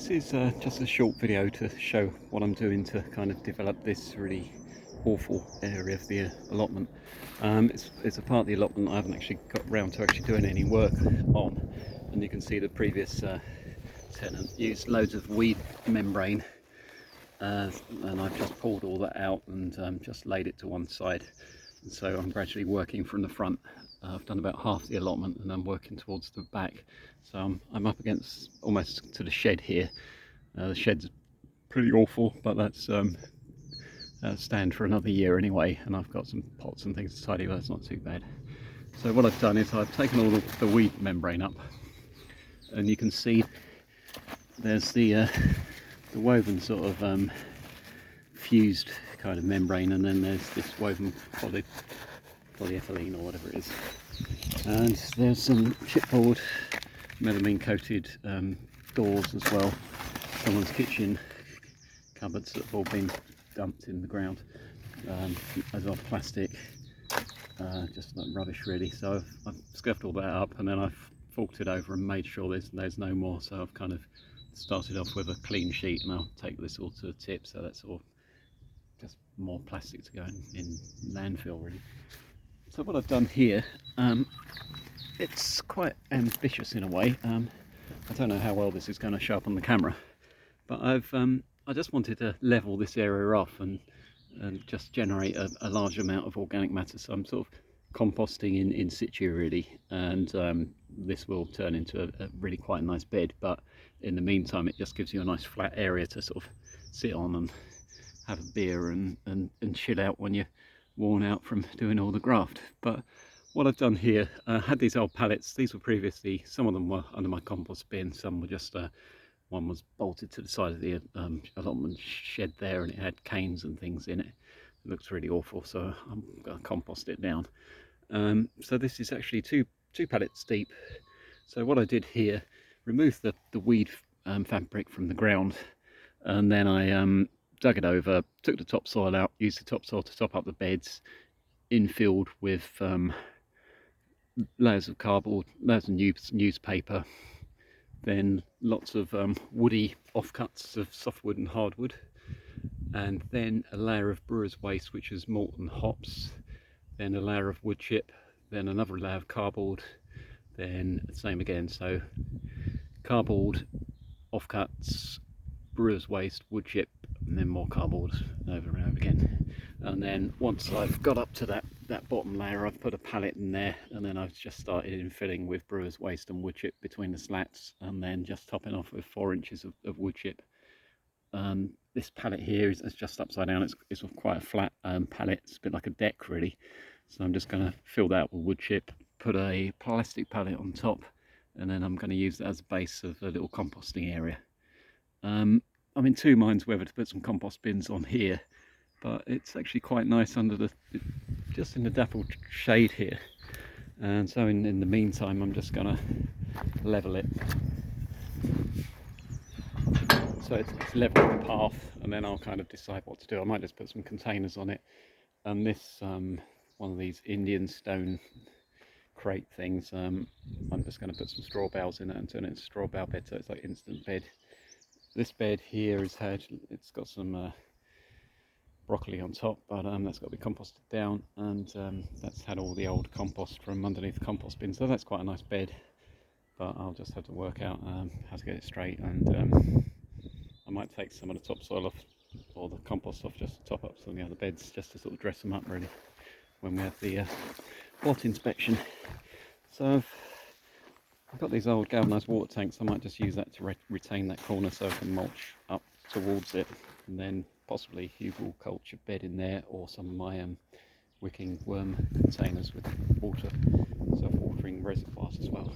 this is just a short video to show what I'm doing to kind of develop this really awful area of the allotment. It's a part of the allotment I haven't actually got round to actually doing any work on, and you can see the previous tenant used loads of weed membrane, and I've just pulled all that out and just laid it to one side. And so I'm gradually working from the front. I've done about half the allotment and I'm working towards the back. So I'm up against almost to the shed here. The shed's pretty awful, but that's stand for another year anyway, and I've got some pots and things to tidy, but that's not too bad. So what I've done is I've taken all the weed membrane up, and you can see there's the woven sort of fused kind of membrane, and then there's this woven polyethylene or whatever it is, and there's some chipboard melamine coated doors as well. Someone's kitchen cupboards that have all been dumped in the ground, as well plastic, just like rubbish really. So I've scuffed all that up, and then I've forked it over and made sure there's no more. So I've kind of started off with a clean sheet, and I'll take this all to the tip, so that's all just more plastic to go in landfill really. So what I've done here, it's quite ambitious in a way. I don't know how well this is going to show up on the camera, but I just wanted to level this area off and just generate a large amount of organic matter. So I'm sort of composting in situ really, and this will turn into a really quite nice bed, but in the meantime it just gives you a nice flat area to sort of sit on and have a beer and chill out when you're worn out from doing all the graft. But what I've done here, I had these old pallets. These were previously, some of them were under my compost bin, some were just one was bolted to the side of the allotment shed there, and it had canes and things in it. It looks really awful, so I'm going to compost it down. So this is actually two pallets deep. So what I did here, removed the weed fabric from the ground, and then I dug it over, took the topsoil out, used the topsoil to top up the beds, infilled with layers of cardboard, layers of newspaper, then lots of woody offcuts of softwood and hardwood, and then a layer of brewer's waste, which is malt and hops, then a layer of wood chip, then another layer of cardboard, then the same again. So cardboard, offcuts, brewer's waste, wood chip, and then more cardboard over and over again. And then once I've got up to that bottom layer, I've put a pallet in there, and then I've just started infilling with brewer's waste and wood chip between the slats, and then just topping off with 4 inches of wood chip. This pallet here is just upside down. It's quite a flat pallet. It's a bit like a deck really. So I'm just going to fill that with wood chip, put a plastic pallet on top, and then I'm going to use that as a base of a little composting area. I'm in two minds whether to put some compost bins on here, but it's actually quite nice under just in the dappled shade here. And so in the meantime, I'm just gonna level it. So it's level the path, and then I'll kind of decide what to do. I might just put some containers on it. And this, one of these Indian stone crate things, I'm just gonna put some straw bales in it and turn it into a straw bale bed, so it's like instant bed. This bed here it's got some broccoli on top, but that's got to be composted down, and that's had all the old compost from underneath the compost bin, so that's quite a nice bed. But I'll just have to work out how to get it straight, and I might take some of the topsoil off, or the compost off, just to top up some of the other beds, just to sort of dress them up really when we have the plot inspection. So I've got these old galvanised water tanks. I might just use that to retain that corner so I can mulch up towards it, and then possibly hugel culture bed in there, or some of my wicking worm containers with water, self-watering reservoirs as well.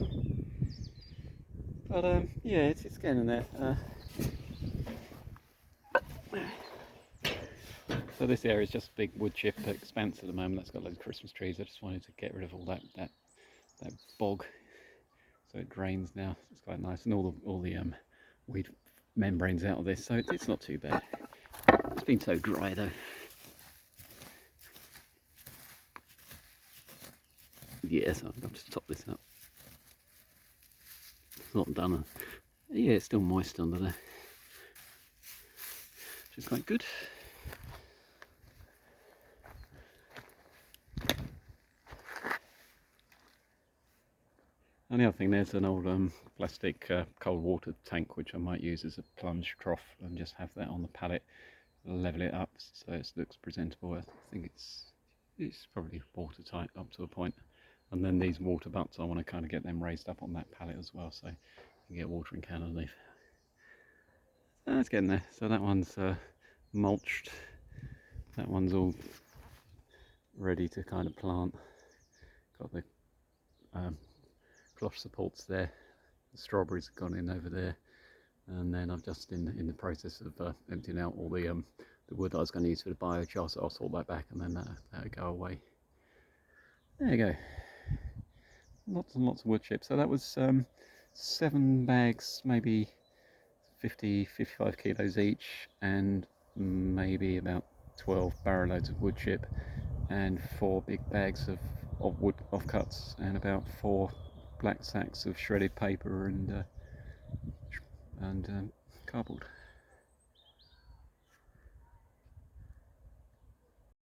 But yeah, it's getting there. So this area is just a big wood chip expanse at the moment. That's got loads of Christmas trees. I just wanted to get rid of all that bog, so it drains now. It's quite nice, and all the weed membranes out of this, so it's not too bad. It's been so dry though. Yeah, so I'll just top this up. It's not done. Yeah, it's still moist under there. which is quite good. And the other thing, there's an old plastic cold water tank which I might use as a plunge trough and just have that on the pallet, level it up so it looks presentable. I think it's probably watertight up to a point. And then these water butts, I want to kind of get them raised up on that pallet as well, so you can get a watering can underneath. So it's getting there. So that one's mulched. That one's all ready to kind of plant. Got the cloth supports there. The strawberries have gone in over there, and then I'm just in the process of emptying out all the wood that I was going to use for the biochar, so I'll sort that back and then that'll go away. There you go. Lots and lots of wood chips. So that was 7 bags, maybe 50-55 kilos each, and maybe about 12 barrow loads of wood chip, and 4 big bags of wood offcuts, and about 4 black sacks of shredded paper and cardboard.